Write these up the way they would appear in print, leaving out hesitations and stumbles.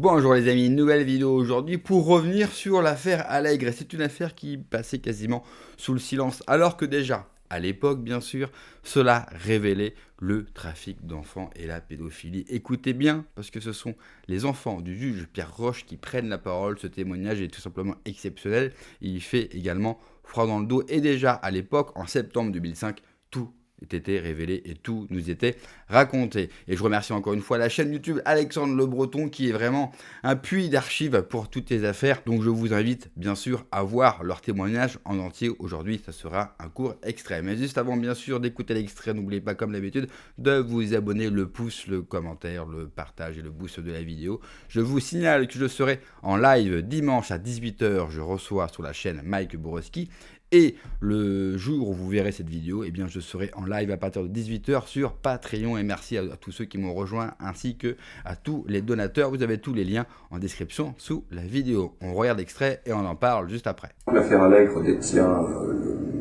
Bonjour les amis, nouvelle vidéo aujourd'hui pour revenir sur l'affaire Allègre. Et c'est une affaire qui passait quasiment sous le silence, alors que déjà, à l'époque bien sûr, cela révélait le trafic d'enfants et la pédophilie. Écoutez bien, parce que ce sont les enfants du juge Pierre Roche qui prennent la parole. Ce témoignage est tout simplement exceptionnel. Il fait également froid dans le dos. Et déjà, à l'époque, en septembre 2005, tout était révélé et tout nous était raconté. Et je remercie encore une fois la chaîne YouTube Alexandre Le Breton qui est vraiment un puits d'archives pour toutes les affaires. Donc je vous invite bien sûr à voir leur témoignage en entier. Aujourd'hui, ça sera un court extrait. Mais juste avant bien sûr d'écouter l'extrait, n'oubliez pas comme d'habitude de vous abonner, le pouce, le commentaire, le partage et le boost de la vidéo. Je vous signale que je serai en live dimanche à 18 h. Je reçois sur la chaîne Mike Borowski. Et le jour où vous verrez cette vidéo, eh bien, je serai en live à partir de 18 h sur Patreon. Et merci à tous ceux qui m'ont rejoint ainsi que à tous les donateurs. Vous avez tous les liens en description sous la vidéo. On regarde l'extrait et on en parle juste après. L'affaire Allègre détient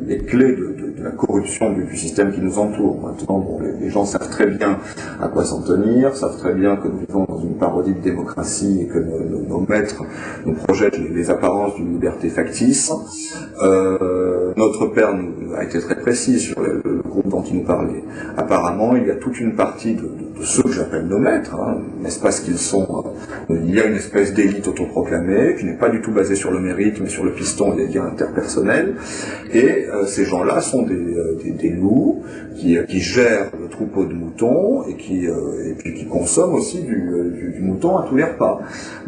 les clés de la corruption du système qui nous entoure. Maintenant, bon, les gens savent très bien à quoi s'en tenir, savent très bien que nous vivons dans une parodie de démocratie et que nos maîtres nous projettent les apparences d'une liberté factice. Notre père a été très précis sur le groupe dont il nous parlait. Apparemment, il y a toute une partie de ceux que j'appelle nos maîtres, n'est-ce pas ce qu'ils sont. Il y a une espèce d'élite autoproclamée qui n'est pas du tout basée sur le mérite, mais sur le piston et les liens interpersonnels. Et ces gens-là sont des loups qui gèrent le troupeau de moutons et puis qui consomment aussi du mouton à tous les repas.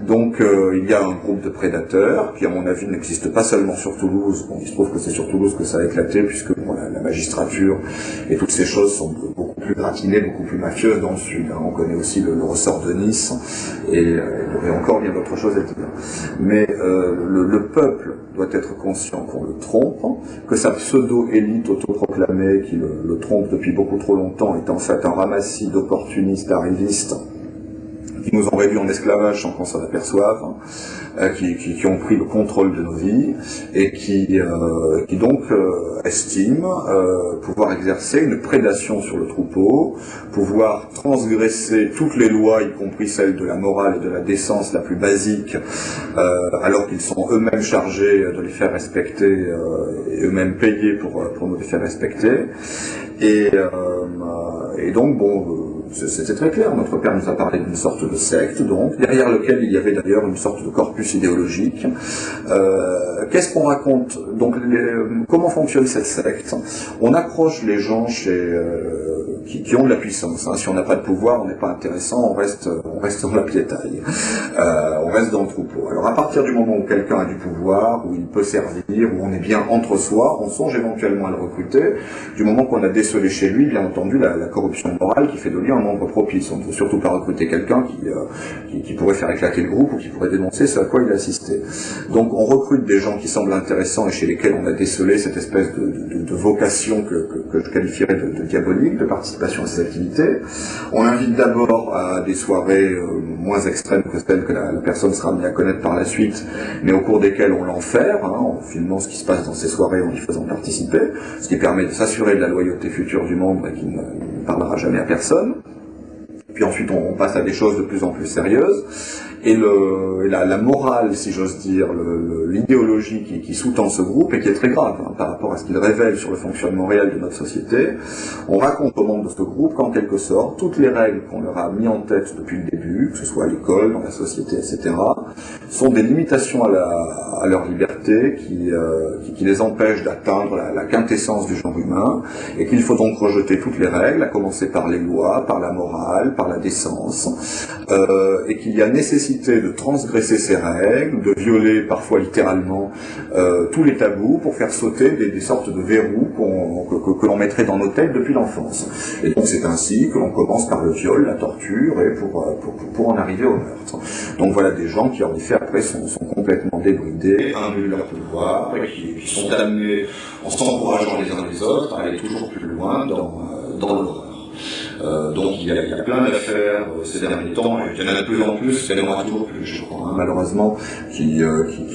Donc il y a un groupe de prédateurs qui, à mon avis, n'existe pas seulement sur Toulouse. Bon, il se trouve que c'est sur Toulouse que ça a éclaté, puisque bon, la magistrature et toutes ces choses sont beaucoup plus gratinées, beaucoup plus mafieuses dans le sud. On connaît aussi le ressort de Nice, et il y aurait encore bien d'autres choses à dire. Mais le peuple doit être conscient qu'on le trompe, que sa pseudo-élite autoproclamée qui le trompe depuis beaucoup trop longtemps est en fait un ramassis d'opportunistes arrivistes qui nous ont réduits en esclavage sans qu'on s'en aperçoive, qui ont pris le contrôle de nos vies et qui donc estiment pouvoir exercer une prédation sur le troupeau, pouvoir transgresser toutes les lois, y compris celles de la morale et de la décence la plus basique, alors qu'ils sont eux-mêmes chargés de les faire respecter et eux-mêmes payés pour nous les faire respecter. Et donc, bon, c'était très clair. Notre père nous a parlé d'une sorte de secte, donc, derrière lequel il y avait d'ailleurs une sorte de corpus idéologique. Qu'est-ce qu'on raconte? Donc, comment fonctionne cette secte? On approche les gens qui ont de la puissance. Si on n'a pas de pouvoir, on n'est pas intéressant, on reste dans la piétaille. On reste dans le troupeau. Alors, à partir du moment où quelqu'un a du pouvoir, où il peut servir, où on est bien entre soi, on songe éventuellement à le recruter. Du moment qu'on a décelé chez lui, bien entendu, la corruption morale qui fait de lui un membre propice. On ne veut surtout pas recruter quelqu'un qui pourrait faire éclater le groupe ou qui pourrait dénoncer ce à quoi il assistait. Donc on recrute des gens qui semblent intéressants et chez lesquels on a décelé cette espèce de vocation que je qualifierais de diabolique, de participation à ces activités. On invite d'abord à des soirées moins extrêmes que celles que la personne sera amenée à connaître par la suite, mais au cours desquelles on l'enferme, en filmant ce qui se passe dans ces soirées, en y faisant participer, ce qui permet de s'assurer de la loyauté future du membre et qui ne parlera jamais à personne. Puis ensuite on passe à des choses de plus en plus sérieuses. Et la morale, si j'ose dire, l'idéologie qui sous-tend ce groupe et qui est très grave par rapport à ce qu'il révèle sur le fonctionnement réel de notre société, on raconte aux membres de ce groupe qu'en quelque sorte, toutes les règles qu'on leur a mis en tête depuis le début, que ce soit à l'école, dans la société, etc., sont des limitations à leur liberté qui les empêchent d'atteindre la quintessence du genre humain, et qu'il faut donc rejeter toutes les règles, à commencer par les lois, par la morale, par la décence, et qu'il y a nécessité de transgresser ces règles, de violer parfois littéralement tous les tabous pour faire sauter des sortes de verrous que l'on mettrait dans nos têtes depuis l'enfance. Et donc c'est ainsi que l'on commence par le viol, la torture, et pour en arriver au meurtre. Donc voilà des gens qui en effet après sont complètement débridés, imbus de leur pouvoir, et qui sont amenés, en s'encourageant les uns les autres, à aller toujours plus loin dans l'horreur. Donc il y a plein d'affaires ces derniers temps, et il y en a de plus en plus, il y en aura toujours plus, je crois, hein, malheureusement, qui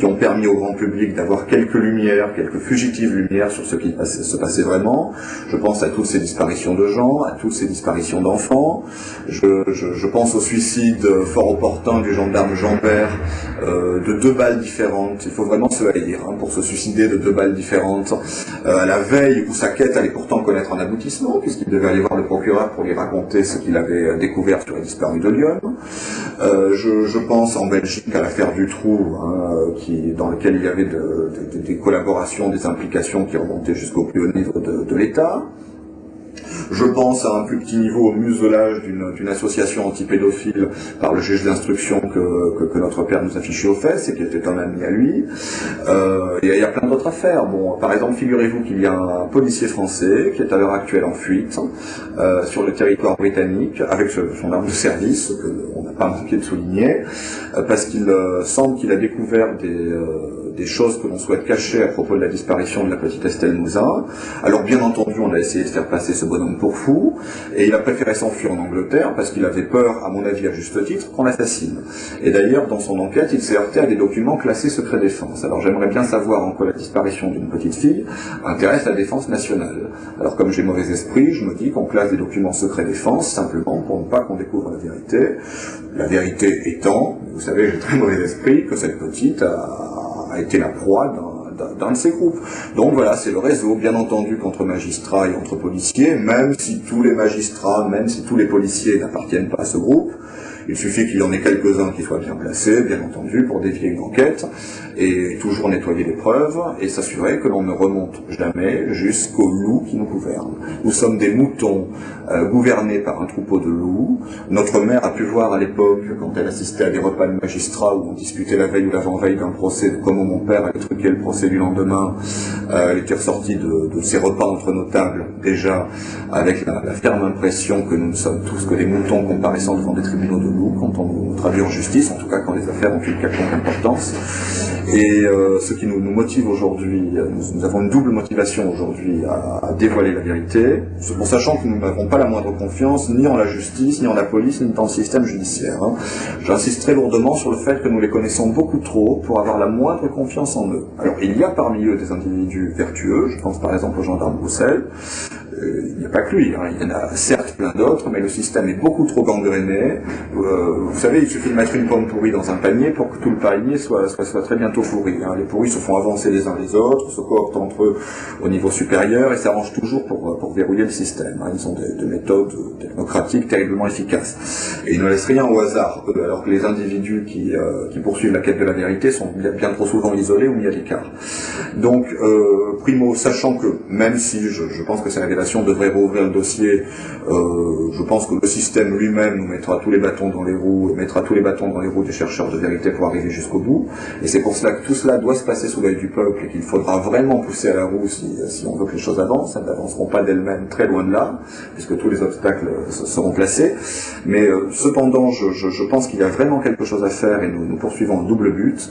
ont permis au grand public d'avoir quelques lumières, quelques fugitives lumières sur ce qui se passait vraiment. Je pense à toutes ces disparitions de gens, à toutes ces disparitions d'enfants. Je pense au suicide fort opportun du gendarme Jean-Bert, de 2 balles différentes. Il faut vraiment se haïr pour se suicider de 2 balles différentes, à la veille où sa quête allait pourtant connaître un aboutissement, puisqu'il devait aller voir le procureur pour lui raconter ce qu'il avait découvert sur les disparus de Lyon. Je pense en Belgique à l'affaire Dutroux, dans laquelle il y avait des collaborations, des implications qui remontaient jusqu'au plus haut niveau de l'État. Je pense à un plus petit niveau au muselage d'une association antipédophile par le juge d'instruction que notre père nous a fiché aux fesses et qui était un ami à lui. Et il y a plein d'autres affaires. Bon, par exemple, figurez-vous qu'il y a un policier français qui est à l'heure actuelle en fuite sur le territoire britannique avec son arme de service, qu'on n'a pas manqué de souligner, parce qu'il semble qu'il a découvert des choses que l'on souhaite cacher à propos de la disparition de la petite Estelle Mouzin. Alors bien entendu, on a essayé de faire passer ce bonhomme pour fou, et il a préféré s'enfuir en Angleterre parce qu'il avait peur, à mon avis à juste titre, qu'on l'assassine. Et d'ailleurs, dans son enquête, il s'est heurté à des documents classés secret défense. Alors j'aimerais bien savoir en quoi la disparition d'une petite fille intéresse la défense nationale. Alors comme j'ai mauvais esprit, je me dis qu'on classe des documents secret défense simplement pour ne pas qu'on découvre la vérité. La vérité étant, vous savez, j'ai très mauvais esprit, que cette petite a été la proie d'un de ces groupes. Donc voilà, c'est le réseau, bien entendu, qu'entre magistrats et entre policiers, même si tous les magistrats, même si tous les policiers n'appartiennent pas à ce groupe. Il suffit qu'il y en ait quelques-uns qui soient bien placés, bien entendu, pour dévier une enquête, et toujours nettoyer les preuves, et s'assurer que l'on ne remonte jamais jusqu'au loup qui nous gouverne. Nous sommes des moutons gouvernés par un troupeau de loups. Notre mère a pu voir à l'époque, quand elle assistait à des repas de magistrats où on discutait la veille ou l'avant-veille d'un procès, de comment mon père allait truquer le procès du lendemain, elle était ressortie de ces repas entre nos tables, déjà, avec la ferme impression que nous ne sommes tous que des moutons comparaissant devant des tribunaux de quand on nous traduit en justice, en tout cas quand les affaires ont une quelconque importance. Et ce qui nous motive aujourd'hui, nous avons une double motivation aujourd'hui à dévoiler la vérité, en sachant que nous n'avons pas la moindre confiance ni en la justice, ni en la police, ni dans le système judiciaire. J'insiste très lourdement sur le fait que nous les connaissons beaucoup trop pour avoir la moindre confiance en eux. Alors il y a parmi eux des individus vertueux, je pense par exemple au gendarme Roussel. Il n'y a pas que lui, il y en a certes plein d'autres, mais le système est beaucoup trop gangréné. Vous savez, il suffit de mettre une pomme pourrie dans un panier pour que tout le panier soit très bientôt pourri. Les pourris se font avancer les uns les autres, se cooptent entre eux au niveau supérieur et s'arrangent toujours pour verrouiller le système. Ils ont des méthodes technocratiques terriblement efficaces. Et ils ne laissent rien au hasard, alors que les individus qui poursuivent la quête de la vérité sont bien trop souvent isolés ou mis à l'écart. Donc, primo, sachant que, même si je pense que ces révélations devrait rouvrir le dossier, je pense que le système lui-même nous mettra tous les bâtons dans les roues, mettra tous les bâtons dans les roues des chercheurs de vérité pour arriver jusqu'au bout. Et c'est pour cela que tout cela doit se passer sous l'œil du peuple et qu'il faudra vraiment pousser à la roue si on veut que les choses avancent. Elles n'avanceront pas d'elles-mêmes très loin de là, puisque tous les obstacles seront placés. Mais cependant, je pense qu'il y a vraiment quelque chose à faire et nous poursuivons un double but.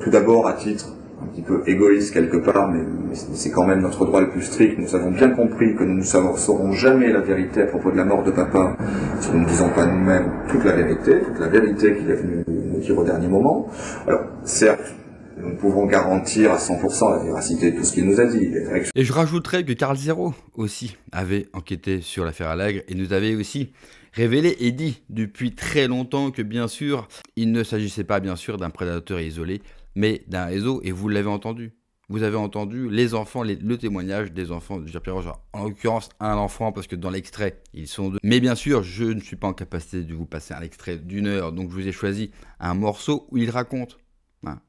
Tout d'abord, à titre un petit peu égoïste quelque part, mais c'est quand même notre droit le plus strict. Nous avons bien compris que nous ne saurons jamais la vérité à propos de la mort de papa si nous ne disons pas nous-mêmes toute la vérité qu'il est venu nous dire au dernier moment. Alors, certes, nous pouvons garantir à 100% la véracité de tout ce qu'il nous a dit. Et je rajouterais que Carl Zero aussi avait enquêté sur l'affaire Allègre et nous avait aussi révélé et dit depuis très longtemps que bien sûr, il ne s'agissait pas bien sûr d'un prédateur isolé, mais d'un réseau, et vous l'avez entendu. Vous avez entendu les enfants, le témoignage des enfants de Pierre Roger. En l'occurrence, un enfant, parce que dans l'extrait, ils sont deux. Mais bien sûr, je ne suis pas en capacité de vous passer un extrait d'1 heure, donc je vous ai choisi un morceau où il raconte.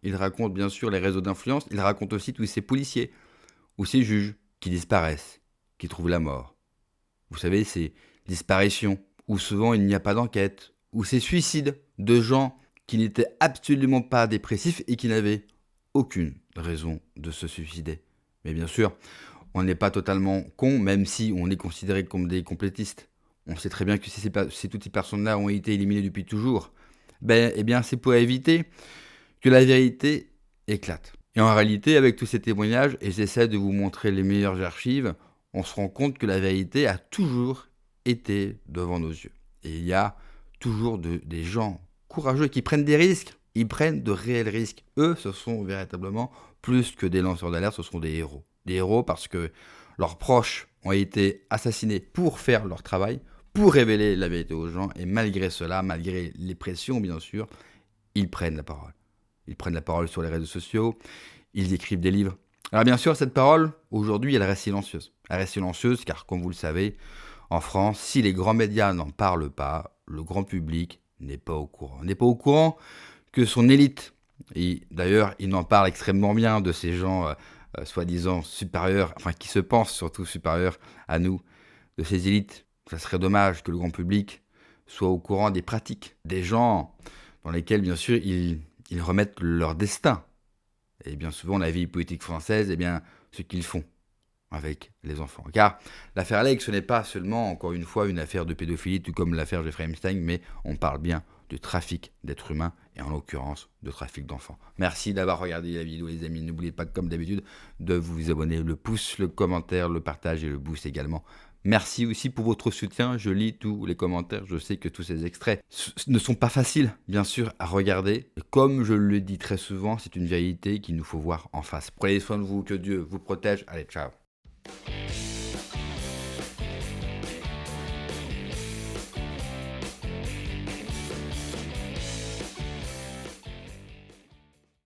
Il raconte bien sûr les réseaux d'influence, il raconte aussi tous ces policiers, ou ces juges qui disparaissent, qui trouvent la mort. Vous savez, ces disparitions, où souvent il n'y a pas d'enquête, ou ces suicides de gens qui n'étaient absolument pas dépressifs et qui n'avaient aucune raison de se suicider. Mais bien sûr, on n'est pas totalement con, même si on est considéré comme des complétistes. On sait très bien que si toutes ces personnes-là ont été éliminées depuis toujours, eh bien c'est pour éviter que la vérité éclate. Et en réalité, avec tous ces témoignages, et j'essaie de vous montrer les meilleures archives, on se rend compte que la vérité a toujours était devant nos yeux. Et il y a toujours des gens courageux qui prennent des risques. Ils prennent de réels risques. Eux, ce sont véritablement plus que des lanceurs d'alerte, ce sont des héros. Des héros parce que leurs proches ont été assassinés pour faire leur travail, pour révéler la vérité aux gens. Et malgré cela, malgré les pressions bien sûr, ils prennent la parole. Ils prennent la parole sur les réseaux sociaux, ils écrivent des livres. Alors bien sûr, cette parole, aujourd'hui, elle reste silencieuse. Elle reste silencieuse car, comme vous le savez, en France, si les grands médias n'en parlent pas, le grand public n'est pas au courant. N'est pas au courant que son élite, et d'ailleurs, il en parle extrêmement bien de ces gens soi-disant supérieurs, enfin qui se pensent surtout supérieurs à nous, de ces élites. Ça serait dommage que le grand public soit au courant des pratiques, des gens dans lesquels, bien sûr, ils remettent leur destin. Et bien souvent, la vie politique française, eh bien, ce qu'ils font avec les enfants. Car l'affaire Allègre, ce n'est pas seulement, encore une fois, une affaire de pédophilie, tout comme l'affaire Jeffrey Epstein, mais on parle bien de trafic d'êtres humains, et en l'occurrence, de trafic d'enfants. Merci d'avoir regardé la vidéo, les amis. N'oubliez pas, comme d'habitude, de vous abonner, le pouce, le commentaire, le partage et le boost également. Merci aussi pour votre soutien, je lis tous les commentaires, je sais que tous ces extraits ne sont pas faciles, bien sûr, à regarder. Et comme je le dis très souvent, c'est une vérité qu'il nous faut voir en face. Prenez soin de vous, que Dieu vous protège. Allez, ciao.